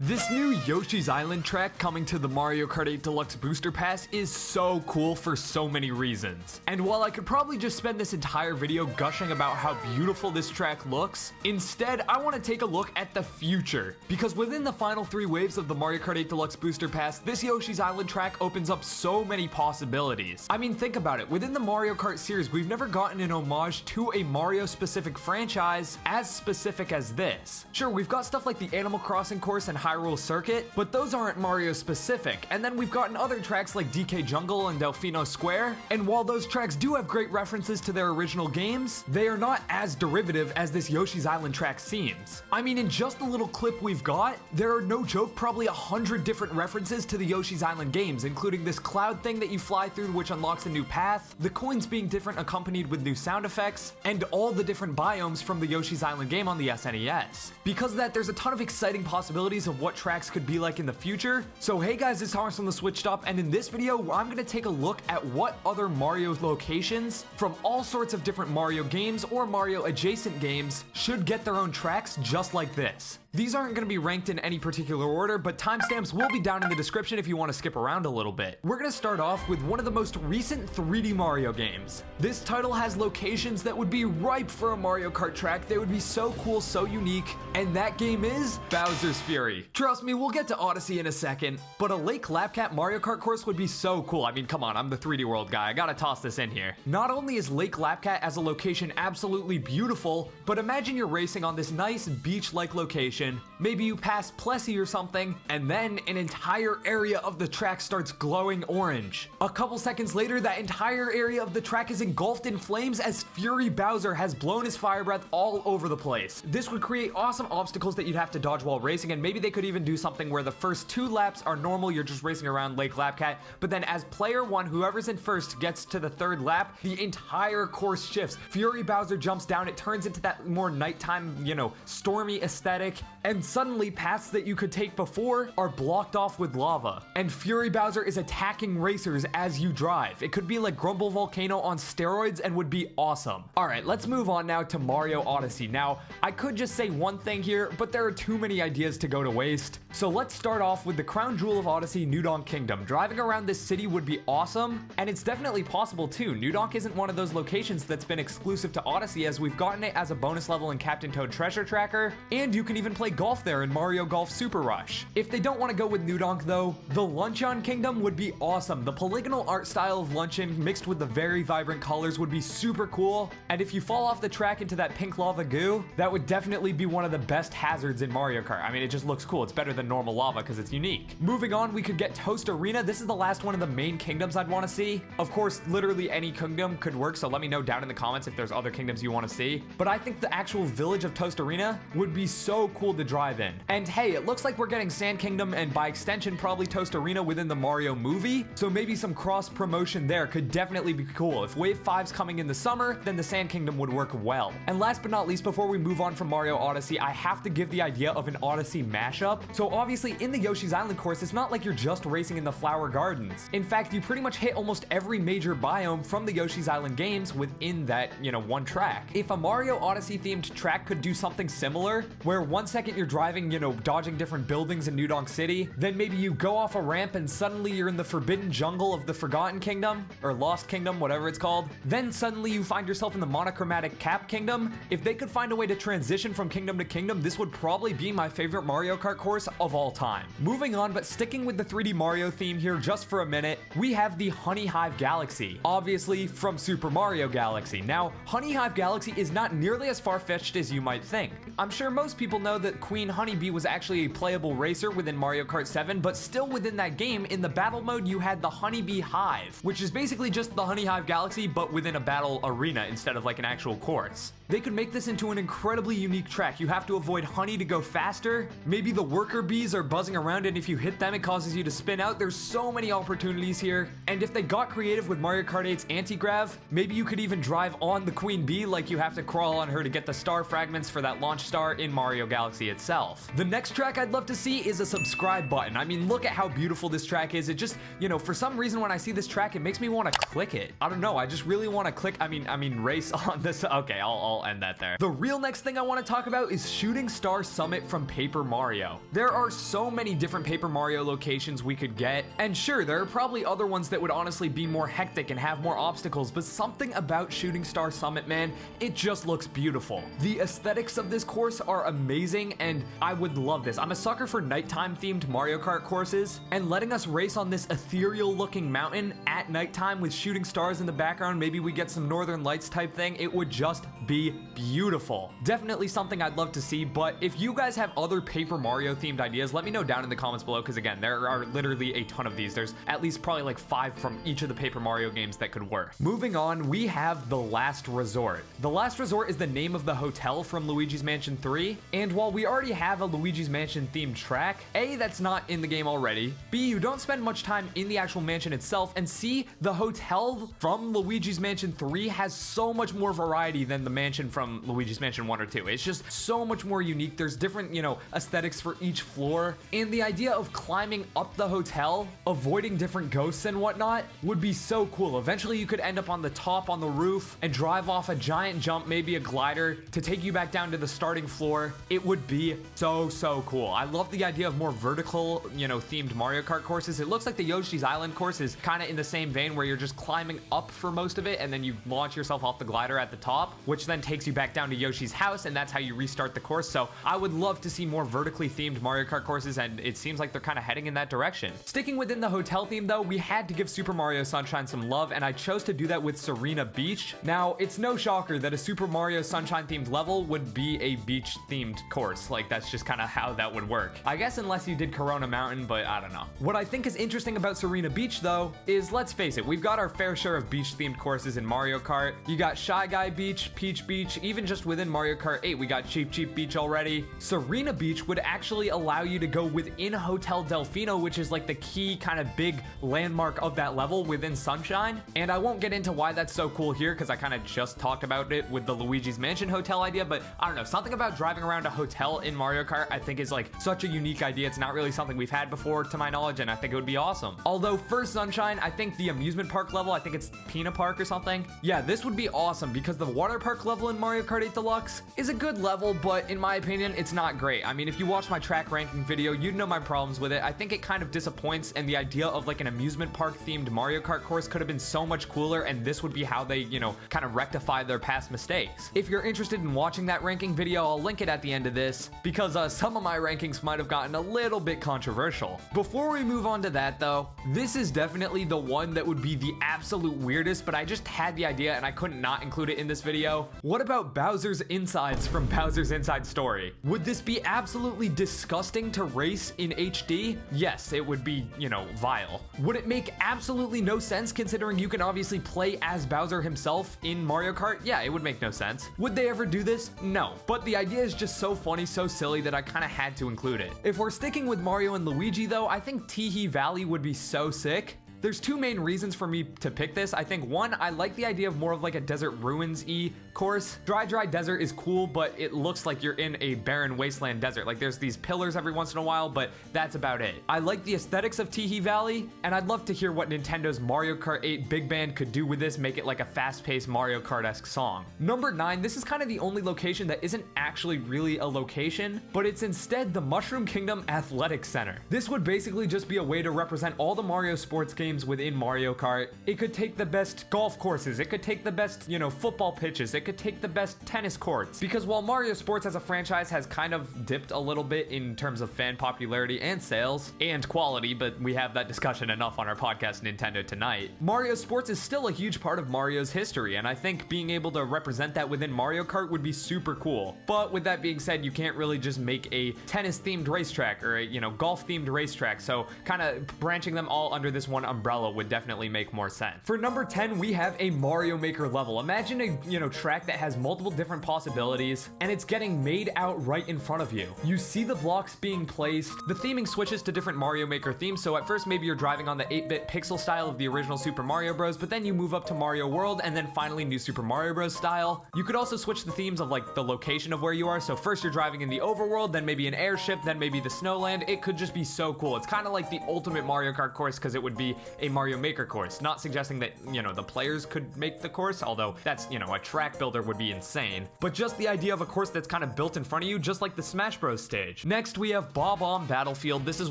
This new Yoshi's Island track coming to the Mario Kart 8 Deluxe Booster Pass is so cool for so many reasons. And while I could probably just spend this entire video gushing about how beautiful this track looks, instead I want to take a look at the future. Because within the final 3 waves of the Mario Kart 8 Deluxe Booster Pass, this Yoshi's Island track opens up so many possibilities. I mean, think about it. Within the Mario Kart series, we've never gotten an homage to a Mario-specific franchise as specific as this. Sure, we've got stuff like the Animal Crossing course and Hyrule Circuit, but those aren't Mario specific. And then we've gotten other tracks like DK Jungle and Delfino Square, and while those tracks do have great references to their original games, they are not as derivative as this Yoshi's Island track seems. I mean, in just the little clip we've got, there are no joke probably 100 different references to the Yoshi's Island games, including this cloud thing that you fly through which unlocks a new path, the coins being different accompanied with new sound effects, and all the different biomes from the Yoshi's Island game on the SNES. Because of that, there's a ton of exciting possibilities of what tracks could be like in the future. So hey guys, it's Thomas from the Switched Up, and in this video I'm gonna take a look at what other Mario locations from all sorts of different Mario games or Mario adjacent games should get their own tracks just like this. These aren't going to be ranked in any particular order, but timestamps will be down in the description if you want to skip around a little bit. We're going to start off with one of the most recent 3D Mario games. This title has locations that would be ripe for a Mario Kart track. They would be so cool, so unique, and that game is Bowser's Fury. Trust me, we'll get to Odyssey in a second, but a Lake Lapcat Mario Kart course would be so cool. I mean, come on, I'm the 3D World guy. I gotta toss this in here. Not only is Lake Lapcat as a location absolutely beautiful, but imagine you're racing on this nice beach-like location. Maybe you pass Plessy or something, and then an entire area of the track starts glowing orange. A couple seconds later, that entire area of the track is engulfed in flames as Fury Bowser has blown his fire breath all over the place. This would create awesome obstacles that you'd have to dodge while racing, and maybe they could even do something where the first 2 laps are normal, you're just racing around Lake Lapcat, but then as player 1, whoever's in first gets to the 3rd lap, the entire course shifts. Fury Bowser jumps down, it turns into that more nighttime, stormy aesthetic, and suddenly paths that you could take before are blocked off with lava. And Fury Bowser is attacking racers as you drive. It could be like Grumble Volcano on steroids and would be awesome. Alright, let's move on now to Mario Odyssey. Now, I could just say one thing here, but there are too many ideas to go to waste. So let's start off with the crown jewel of Odyssey, New Donk Kingdom. Driving around this city would be awesome, and it's definitely possible too. New Donk isn't one of those locations that's been exclusive to Odyssey, as we've gotten it as a bonus level in Captain Toad Treasure Tracker, and you can even play golf there in Mario Golf Super Rush. If they don't want to go with New Donk though, the Luncheon Kingdom would be awesome. The polygonal art style of Luncheon mixed with the very vibrant colors would be super cool, and if you fall off the track into that pink lava goo, that would definitely be one of the best hazards in Mario Kart. I mean, it just looks cool. It's better than normal lava because it's unique. Moving on, we could get Toast Arena. This is the last one of the main kingdoms I'd want to see. Of course, literally any kingdom could work, so let me know down in the comments if there's other kingdoms you want to see. But I think the actual village of Toast Arena would be so cool to drive in. And hey, it looks like we're getting Sand Kingdom and by extension probably Toast Arena within the Mario movie, so maybe some cross promotion there could definitely be cool. If Wave 5's coming in the summer, then the Sand Kingdom would work well. And last but not least, before we move on from Mario Odyssey, I have to give the idea of an Odyssey mashup. So obviously in the Yoshi's Island course, it's not like you're just racing in the Flower Gardens. In fact, you pretty much hit almost every major biome from the Yoshi's Island games within that, one track. If a Mario Odyssey themed track could do something similar, where 1 second you're driving, dodging different buildings in New Donk City, then maybe you go off a ramp and suddenly you're in the Forbidden Jungle of the Forgotten Kingdom, or Lost Kingdom, whatever it's called. Then suddenly you find yourself in the Monochromatic Cap Kingdom. If they could find a way to transition from kingdom to kingdom, this would probably be my favorite Mario Kart course of all time. Moving on, but sticking with the 3D Mario theme here just for a minute, we have the Honey Hive Galaxy, obviously from Super Mario Galaxy. Now, Honey Hive Galaxy is not nearly as far-fetched as you might think. I'm sure most people know that Queen Honeybee was actually a playable racer within Mario Kart 7, but still within that game, in the battle mode, you had the Honeybee Hive, which is basically just the Honey Hive Galaxy, but within a battle arena instead of like an actual course. They could make this into an incredibly unique track. You have to avoid honey to go faster. Maybe the worker bees are buzzing around, and if you hit them, it causes you to spin out. There's so many opportunities here. And if they got creative with Mario Kart 8's anti-grav, maybe you could even drive on the Queen Bee like you have to crawl on her to get the star fragments for that launch star in Mario Galaxy quality itself. The next track I'd love to see is a subscribe button. I mean, look at how beautiful this track is. It just, you know, for some reason when I see this track, it makes me want to click it. I don't know, I just really want to click, I mean race on this. Okay, I'll end that there. The real next thing I want to talk about is Shooting Star Summit from Paper Mario. There are so many different Paper Mario locations we could get, and sure, there are probably other ones that would honestly be more hectic and have more obstacles, but something about Shooting Star Summit, man, it just looks beautiful. The aesthetics of this course are amazing, and I would love this. I'm a sucker for nighttime themed Mario Kart courses, and letting us race on this ethereal looking mountain at nighttime with shooting stars in the background, maybe we get some northern lights type thing, it would just be beautiful. Definitely something I'd love to see, but if you guys have other Paper Mario themed ideas, let me know down in the comments below, because again, there are literally a ton of these. There's at least probably like 5 from each of the Paper Mario games that could work. Moving on, we have The Last Resort. The Last Resort is the name of the hotel from Luigi's Mansion 3, and while we already have a Luigi's Mansion themed track, A, that's not in the game already, B, you don't spend much time in the actual mansion itself, and C, the hotel from Luigi's Mansion 3 has so much more variety than the mansion from Luigi's Mansion 1 or 2. It's just so much more unique. There's different, you know, aesthetics for each floor, and the idea of climbing up the hotel, avoiding different ghosts and whatnot, would be so cool. Eventually you could end up on the top, on the roof, and drive off a giant jump, maybe a glider, to take you back down to the starting floor. It would be so cool. I love the idea of more vertical, you know, themed Mario Kart courses. It looks like the Yoshi's Island course is kind of in the same vein, where you're just climbing up for most of it, and then you launch yourself off the glider at the top, which then takes you back down to Yoshi's house, and that's how you restart the course. So I would love to see more vertically themed Mario Kart courses, and it seems like they're kind of heading in that direction. Sticking within the hotel theme though, we had to give Super Mario Sunshine some love, and I chose to do that with Serena Beach. Now, it's no shocker that a Super Mario Sunshine themed level would be a beach themed course. Like, that's just kind of how that would work. I guess unless you did Corona Mountain, but I don't know. What I think is interesting about Serena Beach though is, let's face it, we've got our fair share of beach themed courses in Mario Kart. You got Shy Guy Beach, Peach Beach, even just within Mario Kart 8 we got Cheep Cheep Beach already. Serena Beach would actually allow you to go within Hotel Delfino, which is like the key kind of big landmark of that level within Sunshine, and I won't get into why that's so cool here because I kind of just talked about it with the Luigi's Mansion hotel idea, but I don't know, something about driving around a hotel in Mario Kart I think is like such a unique idea. It's not really something we've had before to my knowledge, and I think it would be awesome. Although for Sunshine, I think the amusement park level, I think it's Pina Park or something, yeah, this would be awesome because the water park level in Mario Kart 8 Deluxe is a good level, but in my opinion, it's not great. I mean, if you watch my track ranking video, you'd know my problems with it. I think it kind of disappoints, and the idea of like an amusement park themed Mario Kart course could have been so much cooler, and this would be how they, you know, kind of rectify their past mistakes. If you're interested in watching that ranking video, I'll link it at the end of this, because some of my rankings might have gotten a little bit controversial. Before we move on to that though, this is definitely the one that would be the absolute weirdest, but I just had the idea and I couldn't not include it in this video. What about Bowser's Insides from Bowser's Inside Story? Would this be absolutely disgusting to race in HD? Yes, it would be, you know, vile. Would it make absolutely no sense considering you can obviously play as Bowser himself in Mario Kart? Yeah, it would make no sense. Would they ever do this? No. But the idea is just so funny, so silly that I kind of had to include it. If we're sticking with Mario and Luigi though, I think Teehee Valley would be so sick. There's two main reasons for me to pick this. I think one, I like the idea of more of like a desert ruins-y course. Dry Desert is cool, but it looks like you're in a barren wasteland desert. Like there's these pillars every once in a while, but that's about it. I like the aesthetics of Teehee Valley, and I'd love to hear what Nintendo's Mario Kart 8 Big Band could do with this, make it like a fast-paced Mario Kart-esque song. Number 9, this is kind of the only location that isn't actually really a location, but it's instead the Mushroom Kingdom Athletics Center. This would basically just be a way to represent all the Mario sports games within Mario Kart. It could take the best golf courses, it could take the best, you know, football pitches, it could take the best tennis courts. Because while Mario Sports as a franchise has kind of dipped a little bit in terms of fan popularity and sales and quality, but we have that discussion enough on our podcast Nintendo Tonight, Mario Sports is still a huge part of Mario's history, and I think being able to represent that within Mario Kart would be super cool. But with that being said, you can't really just make a tennis themed racetrack or a, you know, golf themed racetrack, so kind of branching them all under this one umbrella umbrella would definitely make more sense. For number 10, we have a Mario Maker level. Imagine a, track that has multiple different possibilities, and it's getting made out right in front of you. You see the blocks being placed. The theming switches to different Mario Maker themes, so at first maybe you're driving on the 8-bit pixel style of the original Super Mario Bros, but then you move up to Mario World, and then finally New Super Mario Bros style. You could also switch the themes of like the location of where you are, so first you're driving in the overworld, then maybe an airship, then maybe the snowland. It could just be so cool. It's kind of like the ultimate Mario Kart course because it would be a Mario Maker course. Not suggesting that, the players could make the course, although that's, a track builder would be insane. But just the idea of a course that's kind of built in front of you, just like the Smash Bros stage. Next, we have Bob-omb Battlefield. This is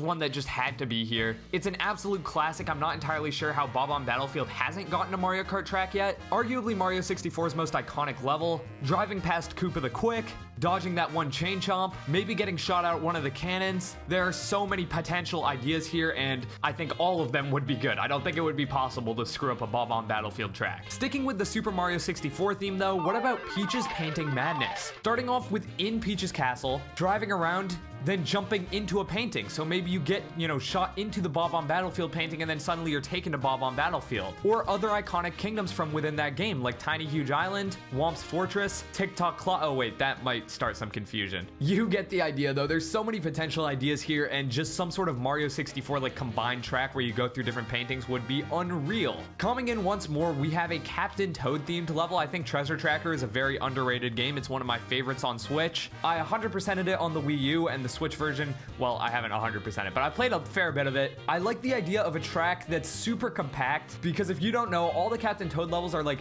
one that just had to be here. It's an absolute classic. I'm not entirely sure how Bob-omb Battlefield hasn't gotten a Mario Kart track yet. Arguably Mario 64's most iconic level. Driving past Koopa the Quick, dodging that one chain chomp, maybe getting shot out one of the cannons. There are so many potential ideas here, and I think all of them would be good. I don't think it would be possible to screw up a Bob-omb Battlefield track. Sticking with the Super Mario 64 theme though, what about Peach's Painting Madness? Starting off within Peach's castle, driving around, then jumping into a painting. So maybe you get, shot into the Bob-omb Battlefield painting and then suddenly you're taken to Bob-omb Battlefield. Or other iconic kingdoms from within that game, like Tiny Huge Island, Womp's Fortress, Tick-Tock Clock. Oh wait, that might start some confusion. You get the idea though. There's so many potential ideas here, and just some sort of Mario 64 like combined track where you go through different paintings would be unreal. Coming in once more, we have a Captain Toad themed level. I think Treasure Tracker is a very underrated game. It's one of my favorites on Switch. I 100%ed it on the Wii U and the Switch version. Well, I haven't 100%ed, but I played a fair bit of it. I like the idea of a track that's super compact, because if you don't know, all the Captain Toad levels are like,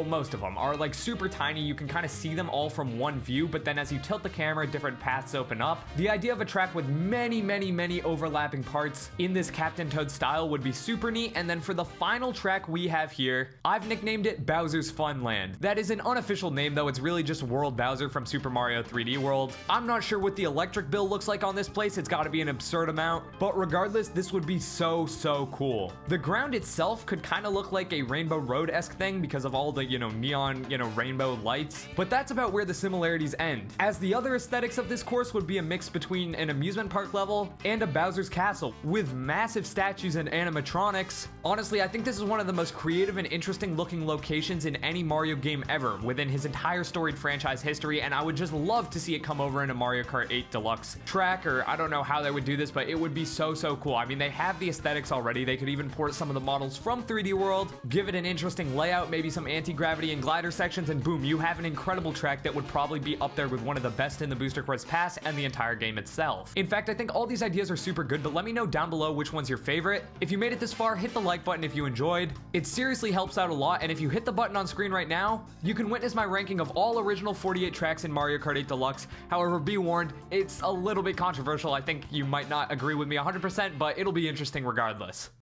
most of them are like super tiny. You can kind of see them all from one view, but then as you tilt the camera, different paths open up. The idea of a track with many overlapping parts in this Captain Toad style would be super neat. And then for the final track we have here, I've nicknamed it Bowser's Funland. That is an unofficial name though. It's really just World Bowser from Super Mario 3D World. I'm not sure what the electric bill looks like on this place. It's got to be an absurd amount, but regardless, this would be so cool. The ground itself could kind of look like a Rainbow Road-esque thing because of all the, neon, rainbow lights, but that's about where the similarities end, as the other aesthetics of this course would be a mix between an amusement park level and a Bowser's Castle with massive statues and animatronics. Honestly, I think this is one of the most creative and interesting looking locations in any Mario game ever within his entire storied franchise history, and I would just love to see it come over in a Mario Kart 8 Deluxe track, or I don't know how they would do this, but it would be so cool. I mean, they have the aesthetics already. They could even port some of the models from 3D World, give it an interesting layout, maybe some anti-gravity and glider sections, and boom, you have an incredible track that would probably be up there with one of the best in the Booster Course Pass and the entire game itself. In fact, I think all these ideas are super good, but let me know down below which one's your favorite. If you made it this far, hit the like button if you enjoyed. It seriously helps out a lot, and if you hit the button on screen right now, you can witness my ranking of all original 48 tracks in Mario Kart 8 Deluxe. However, be warned, it's a little bit controversial. I think you might not agree with me 100%, but it'll be interesting regardless.